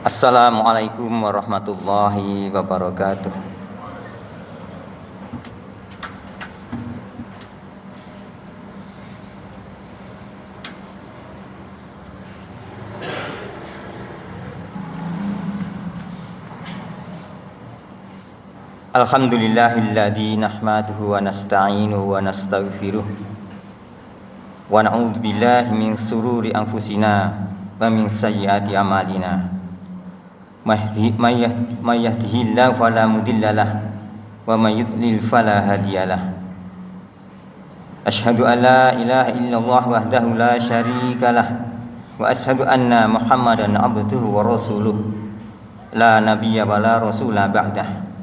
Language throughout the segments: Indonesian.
Assalamualaikum warahmatullahi wabarakatuh. Alhamdulillahilladzi nahmaduhu wa nasta'inuhu wa nastaghfiruh wa na'udzu billahi min shururi anfusina wa min sayyiati a'malina. May yahdihillahu fala mudhillalah wa may yudlil fala hadiyalah. Asyhadu an la ilaha illallah wahdahu la syarikalah wa asyhadu anna Muhammadan abduhu wa rasuluh la nabiyya wa la rasula ba'dah.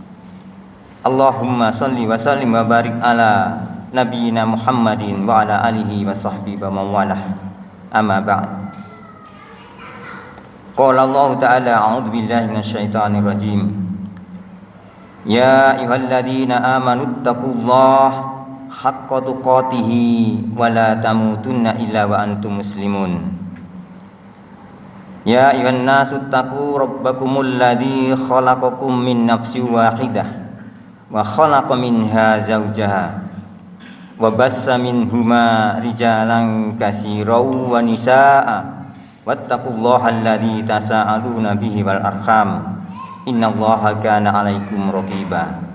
Allahumma salli wa sallim wa barik ala nabiyyina Muhammadin wa ala alihi wa sahbihi wa man walah. Amma ba'd. Qala Allah ta'ala a'udzu billahi minasyaitonir rajim. Ya ayyuhalladzina amanu taqullaha haqqa tuqatih wa la tamutunna illa wa antum muslimun. Ya ayyuhan nasu taqu rabbakumul ladzi khalaqakum min nafsin wahidah wa khalaqa minha zawjaha wa bassa minhuma rijalan katsiran wa nisaa'a wattaqullaha alladzi tasaaluna bihi wal arham innallaha kana 'alaikum raqiba.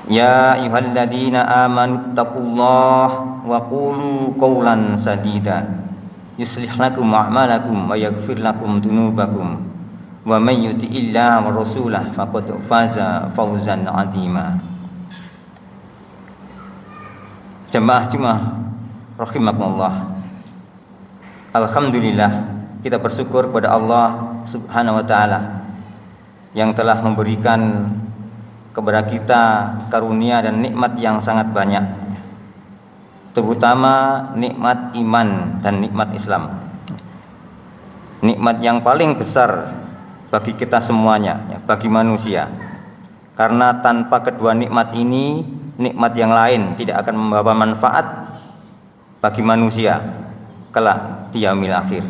Ya ayyuhalladzina amanu taqullaha wa qulu qawlan sadida yuslih lakum a'malakum wa yaghfir lakum dhunubakum wa may yuti'illaha wa rasulahu faqad faza fawzan 'azima. Jemaah Jumat rahimakumullah. Alhamdulillah, kita bersyukur kepada Allah Subhanahu wa taala yang telah memberikan kepada kita karunia dan nikmat yang sangat banyak, terutama nikmat iman dan nikmat Islam. Nikmat yang paling besar bagi kita semuanya, bagi manusia. Karena tanpa kedua nikmat ini, nikmat yang lain tidak akan membawa manfaat bagi manusia kelak di yaumil akhir.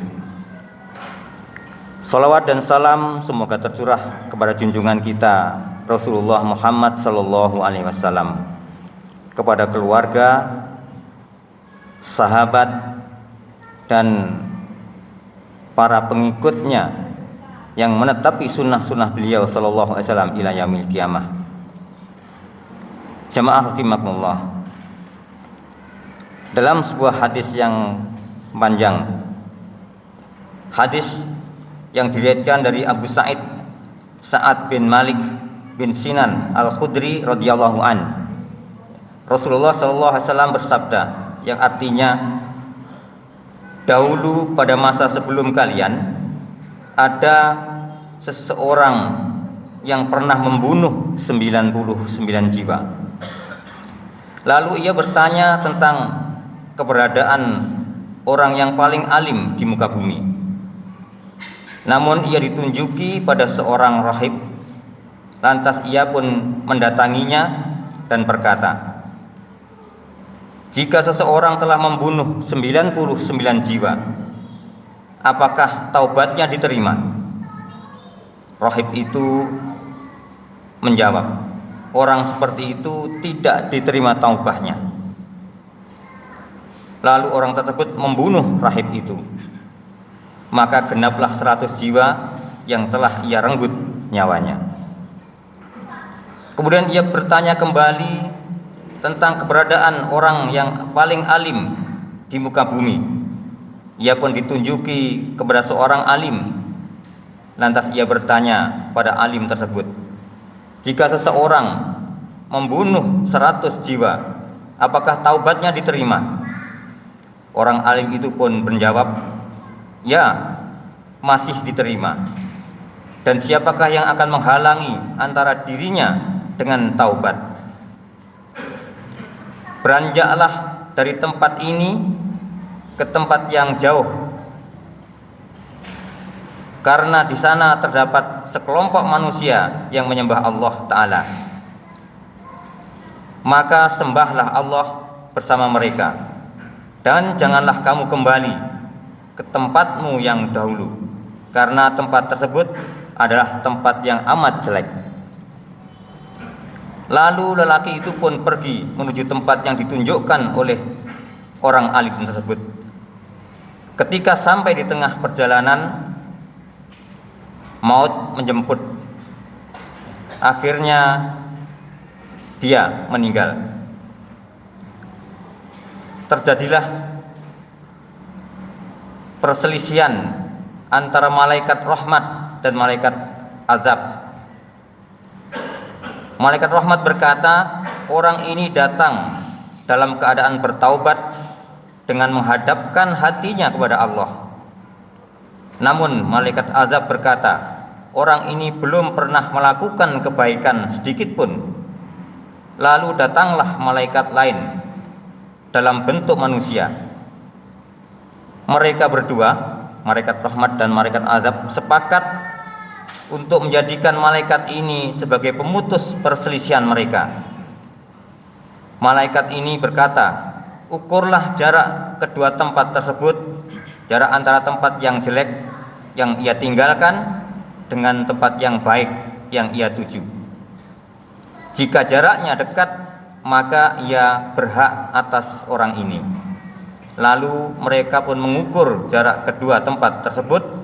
Salawat dan salam semoga tercurah kepada junjungan kita Rasulullah Muhammad sallallahu alaihi wasallam, kepada keluarga, sahabat dan para pengikutnya yang menetapi sunnah-sunnah beliau sallallahu alaihi wasallam ila yaumil qiyamah. Jamaah rahimakumullah. Dalam sebuah hadis yang panjang, hadis yang diriwayatkan dari Abu Sa'ad bin Malik bin Sinan Al-Khudri radhiyallahu an, Rasulullah sallallahu alaihi wasallam bersabda, yang artinya, dahulu pada masa sebelum kalian ada seseorang yang pernah membunuh 99 jiwa. Lalu ia bertanya tentang keberadaan orang yang paling alim di muka bumi. Namun ia ditunjuki pada seorang rahib. Lantas ia pun mendatanginya dan berkata, jika seseorang telah membunuh 99 jiwa, apakah taubatnya diterima? Rahib itu menjawab, orang seperti itu tidak diterima taubahnya. Lalu orang tersebut membunuh rahib itu, maka genaplah 100 jiwa yang telah ia renggut nyawanya. Kemudian ia bertanya kembali tentang keberadaan orang yang paling alim di muka bumi. Ia pun ditunjuki kepada seorang alim. Lantas ia bertanya pada alim tersebut, jika seseorang membunuh 100 jiwa, apakah taubatnya diterima? Orang alim itu pun menjawab, ya, masih diterima. Dan siapakah yang akan menghalangi antara dirinya dengan taubat? Beranjaklah dari tempat ini ke tempat yang jauh, karena di sana terdapat sekelompok manusia yang menyembah Allah Ta'ala. Maka sembahlah Allah bersama mereka, dan janganlah kamu kembali ke tempatmu yang dahulu. karena tempat tersebut adalah tempat yang amat jelek. Lalu lelaki itu pun pergi menuju tempat yang ditunjukkan oleh orang alim tersebut. Ketika sampai di tengah perjalanan, maut menjemput. Akhirnya dia meninggal. Terjadilah perselisihan antara malaikat rahmat dan malaikat azab. Malaikat rahmat berkata, orang ini datang dalam keadaan bertaubat dengan menghadapkan hatinya kepada Allah. Namun malaikat azab berkata, orang ini belum pernah melakukan kebaikan sedikit pun. Lalu datanglah malaikat lain dalam bentuk manusia. Mereka berdua, malaikat rahmat dan malaikat azab, sepakat untuk menjadikan malaikat ini sebagai pemutus perselisihan mereka. Malaikat ini berkata, ukurlah jarak kedua tempat tersebut, jarak antara tempat yang jelek yang ia tinggalkan dengan tempat yang baik yang ia tuju. Jika jaraknya dekat, maka ia berhak atas orang ini. Lalu mereka pun mengukur jarak kedua tempat tersebut,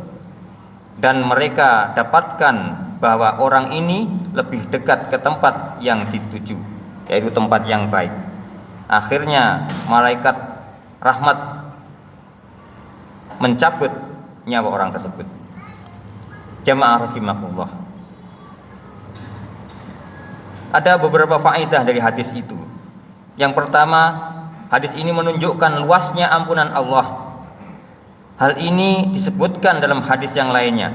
dan mereka dapatkan bahwa orang ini lebih dekat ke tempat yang dituju, yaitu tempat yang baik. Akhirnya malaikat rahmat mencabut nyawa orang tersebut. Jamaah rahimakumullah. Ada beberapa faedah dari hadis itu. Yang pertama, hadis ini menunjukkan luasnya ampunan Allah. Hal ini disebutkan dalam hadis yang lainnya.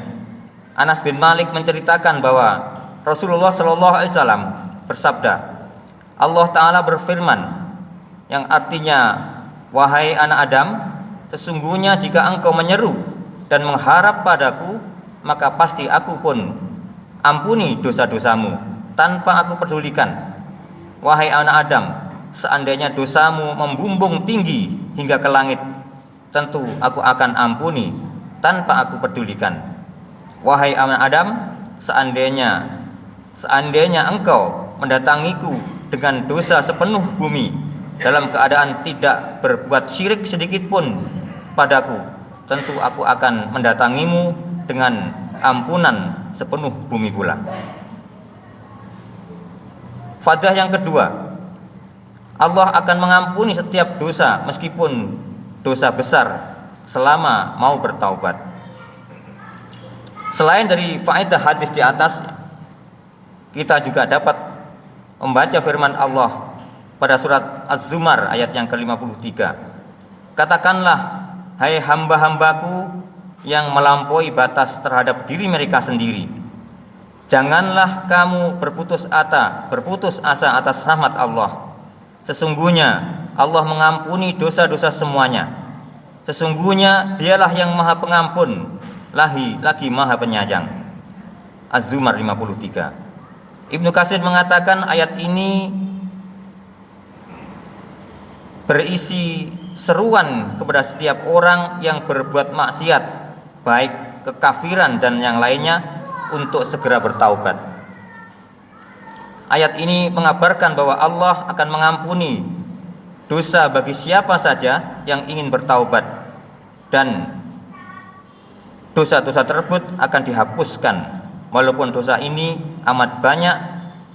Anas bin Malik menceritakan bahwa Rasulullah SAW bersabda, Allah Ta'ala berfirman, yang artinya, wahai anak Adam, sesungguhnya jika engkau menyeru dan mengharap padaku, maka pasti aku pun ampuni dosa-dosamu tanpa aku pedulikan. Wahai anak Adam, seandainya dosamu membumbung tinggi hingga ke langit, tentu aku akan ampuni tanpa aku pedulikan. Wahai anak Adam, seandainya engkau mendatangiku dengan dosa sepenuh bumi dalam keadaan tidak berbuat syirik sedikit pun padaku, tentu aku akan mendatangimu dengan ampunan sepenuh bumi pula. Faedah yang kedua, Allah akan mengampuni setiap dosa meskipun dosa besar selama mau bertaubat. Selain dari faedah hadis di atas, kita juga dapat membaca firman Allah pada surat Az-Zumar ayat yang ke-53. Katakanlah, hai hamba-hambaku yang melampaui batas terhadap diri mereka sendiri, janganlah kamu berputus asa atas rahmat Allah. Sesungguhnya Allah mengampuni dosa-dosa semuanya. Sesungguhnya dialah yang maha pengampun, lagi maha penyayang. Az-Zumar 53. Ibnu Katsir mengatakan ayat ini berisi seruan kepada setiap orang yang berbuat maksiat, baik kekafiran dan yang lainnya, untuk segera bertaubat. Ayat ini mengabarkan bahwa Allah akan mengampuni dosa bagi siapa saja yang ingin bertaubat, dan dosa-dosa tersebut akan dihapuskan walaupun dosa ini amat banyak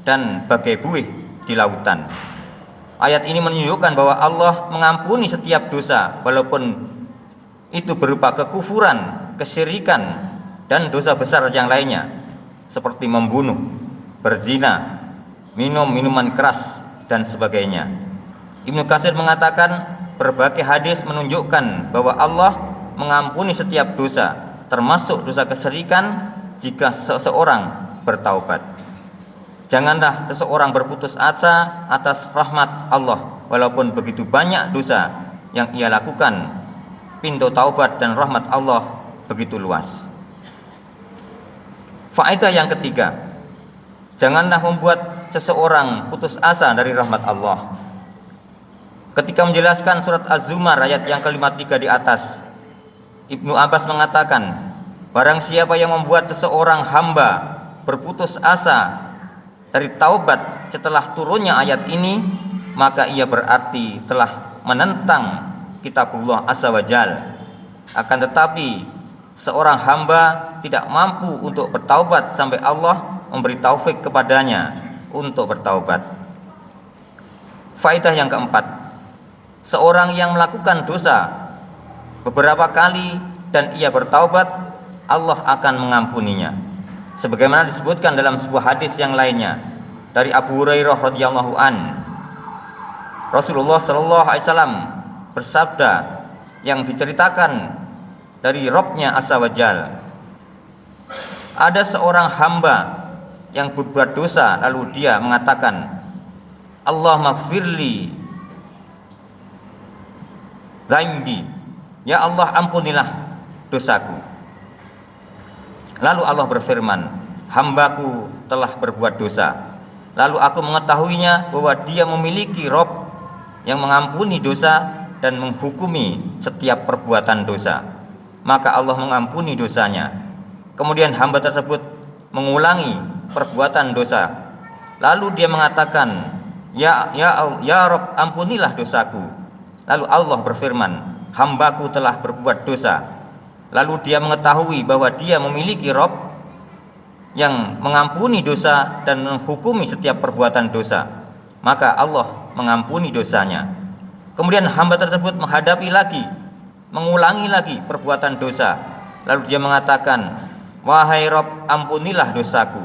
dan bagai buih di lautan. Ayat ini menunjukkan bahwa Allah mengampuni setiap dosa walaupun itu berupa kekufuran, kesyirikan, dan dosa besar yang lainnya seperti membunuh, berzina, minum minuman keras, dan sebagainya. Ibnu Katsir mengatakan berbagai hadis menunjukkan bahwa Allah mengampuni setiap dosa, termasuk dosa kesyirikan, jika seseorang bertaubat. Janganlah seseorang berputus asa atas rahmat Allah walaupun begitu banyak dosa yang ia lakukan. Pintu taubat dan rahmat Allah begitu luas. Faedah yang ketiga, janganlah membuat seseorang putus asa dari rahmat Allah. Ketika menjelaskan surat Az-Zumar ayat yang ke-53 di atas, Ibnu Abbas mengatakan, Barang siapa yang membuat seseorang hamba berputus asa dari taubat setelah turunnya ayat ini, maka ia berarti telah menentang kitabullah azza wa jal. Akan tetapi seorang hamba tidak mampu untuk bertaubat sampai Allah memberi taufik kepadanya untuk bertaubat. Faedah yang keempat, seorang yang melakukan dosa beberapa kali dan ia bertaubat, Allah akan mengampuninya. Sebagaimana disebutkan dalam sebuah hadis yang lainnya dari Abu Hurairah radhiyallahu an, Rasulullah sallallahu alaihi wasallam bersabda yang diceritakan dari Rabb-Nya azza wa jal, ada seorang hamba yang berbuat dosa lalu dia mengatakan, Allah maghfirli zambi, ya Allah ampunilah dosaku. Lalu Allah berfirman, hambaku telah berbuat dosa. Lalu aku mengetahuinya bahwa dia memiliki Rabb yang mengampuni dosa dan menghukumi setiap perbuatan dosa. Maka Allah mengampuni dosanya. Kemudian hamba tersebut mengulangi perbuatan dosa. Lalu dia mengatakan, ya Rabb, ampunilah dosaku. Lalu Allah berfirman, hambaku telah berbuat dosa. Lalu dia mengetahui bahwa dia memiliki Rabb yang mengampuni dosa dan menghukumi setiap perbuatan dosa. Maka Allah mengampuni dosanya. Kemudian hamba tersebut mengulangi lagi perbuatan dosa. Lalu dia mengatakan, wahai Rabb, ampunilah dosaku.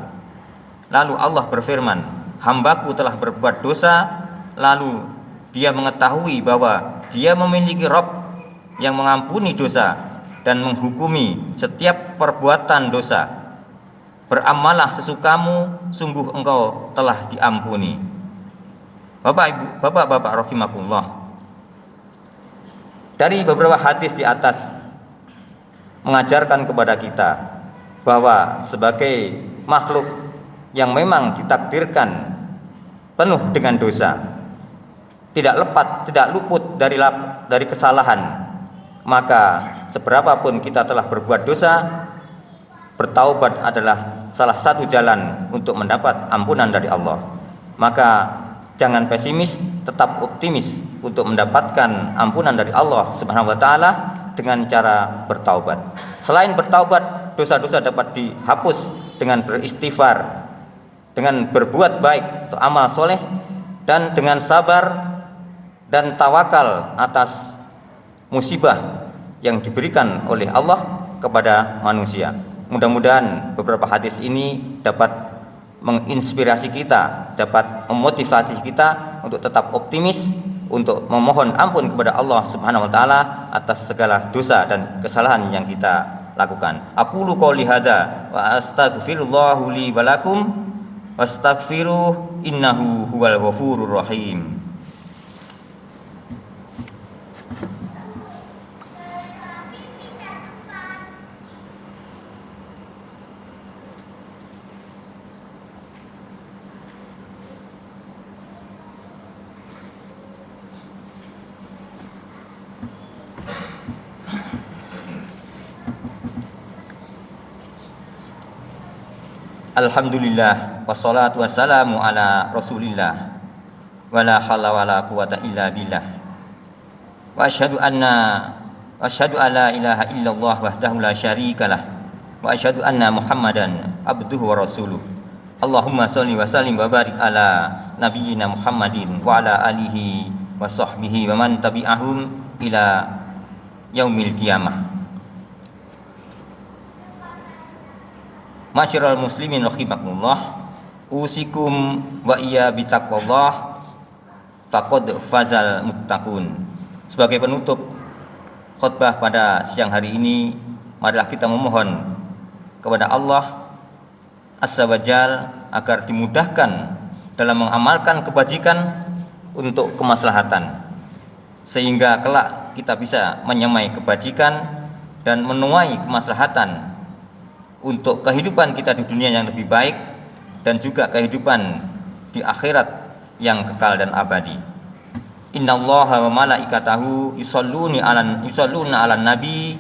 Lalu Allah berfirman, hambaku telah berbuat dosa. Lalu dia mengetahui bahwa dia memiliki Rabb yang mengampuni dosa dan menghukumi setiap perbuatan dosa. Beramallah sesukamu, sungguh engkau telah diampuni. Bapak-bapak rahimakumullah, dari beberapa hadis di atas mengajarkan kepada kita bahwa sebagai makhluk yang memang ditakdirkan penuh dengan dosa, tidak luput dari kesalahan, maka seberapapun kita telah berbuat dosa, bertaubat adalah salah satu jalan untuk mendapat ampunan dari Allah. Maka jangan pesimis, tetap optimis untuk mendapatkan ampunan dari Allah Subhanahu wa taala dengan cara bertaubat. Selain bertaubat, dosa-dosa dapat dihapus dengan beristighfar, dengan berbuat baik atau amal soleh, dan dengan sabar dan tawakal atas musibah yang diberikan oleh Allah kepada manusia. Mudah-mudahan beberapa hadis ini dapat menginspirasi kita, dapat memotivasi kita untuk tetap optimis, untuk memohon ampun kepada Allah Subhanahu wa taala atas segala dosa dan kesalahan yang kita lakukan. Aqulu qouli hadza wa astaghfirullahu li wa lakum wastaghfiruh innahu huwal ghafurur rahim. Alhamdulillah wassalatu wassalamu ala Rasulillah wala haula wala quwata illa billah. Wa asyhadu alla ilaha illallah wahdahu la syarikalah wa asyhadu anna Muhammadan abduhu wa rasuluh. Allahumma shalli wa sallim wa barik ala nabiyyina Muhammadin wa ala alihi wa sahbihi wa man tabi'ahum ila yaumil qiyamah. Masyiral muslimin rahimakumullah, usikum wa iya bitaqwallah faqad fazal muttaqun. Sebagai penutup khutbah pada siang hari ini, marilah kita memohon kepada Allah azza wa jal agar dimudahkan dalam mengamalkan kebajikan untuk kemaslahatan, sehingga kelak kita bisa menyamai kebajikan dan menuai kemaslahatan untuk kehidupan kita di dunia yang lebih baik dan juga kehidupan di akhirat yang kekal dan abadi. Innallaha wa malaikatahu yusholluna 'alan nabi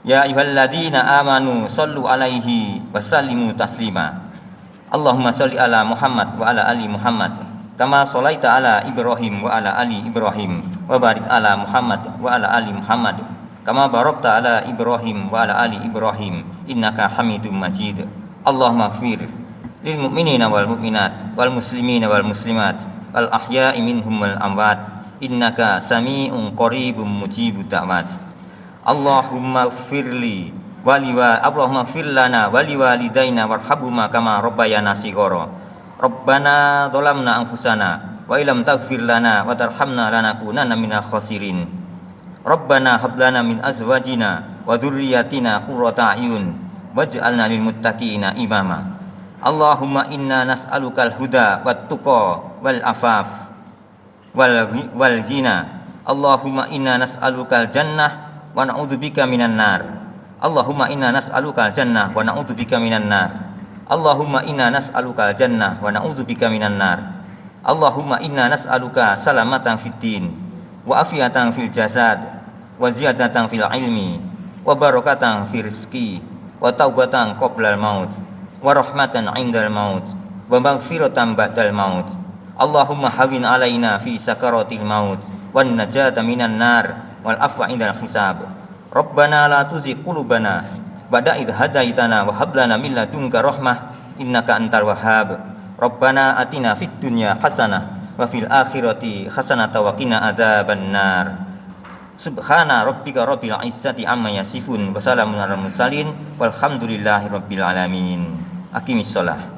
Ya ayyuhalladzina amanu shallu alaihi wa sallimu taslima. Allahumma shalli ala Muhammad wa ala ali Muhammad kama shalaita ala Ibrahim wa ala ali Ibrahim wa barik ala Muhammad wa ala ali Muhammad kama barakta ala Ibrahim wa ala ali Ibrahim innaka Hamidum Majid. Allahumma ighfir lil mu'minina wal mu'minat wal muslimina wal muslimat wal ahya'i minhum wal amwat innaka sami'un qaribun mujibud da'wat. Allahumma firli Allahumma fir lana wa liwalidaina warhamhuma kama rabbayana shighara. Rabbana zalamna anfusana wa illam taghfir lana wa tarhamna lanakunanna minal khasirin. Rabbana hab lana min azwajina wa dhurriyyatina qurrata a'yun waj'alna lil muttaqina imama. Allahumma inna nas'alukal huda wat tuqa wal afaf wal ghina. Allahumma inna nas'alukal jannah wa na'udzubika minan nar. Allahumma inna nas'alukal jannah wa na'udzubika minan nar. Allahumma inna nas'alukal jannah wa na'udzubika minan nar. Allahumma inna nas'aluka salamatan fid din wa afiyatan fil jasad wa ziyadatan fil ilmi wa barakatan fil rizqi wa taubatan qoblal maut wa rahmatan indal maut wa maghfiratan ba'dal maut. Allahumma hawin alaina fi sakaratil maut wan najata minan nar wal afwa indal hisab. Rabbana la tuzigh qulubana ba'da idh hadaitana wa hab lana min ladunka rahmah innaka antal wahhab. Rabbana atina fid dunya hasanah wa fil akhirati hasanah wa qina adzaban nar. Subhana rabbika rabbil izzati amma yasifun wa salamun alal mursalin walhamdulillahi rabbil alamin. Aqimissalah.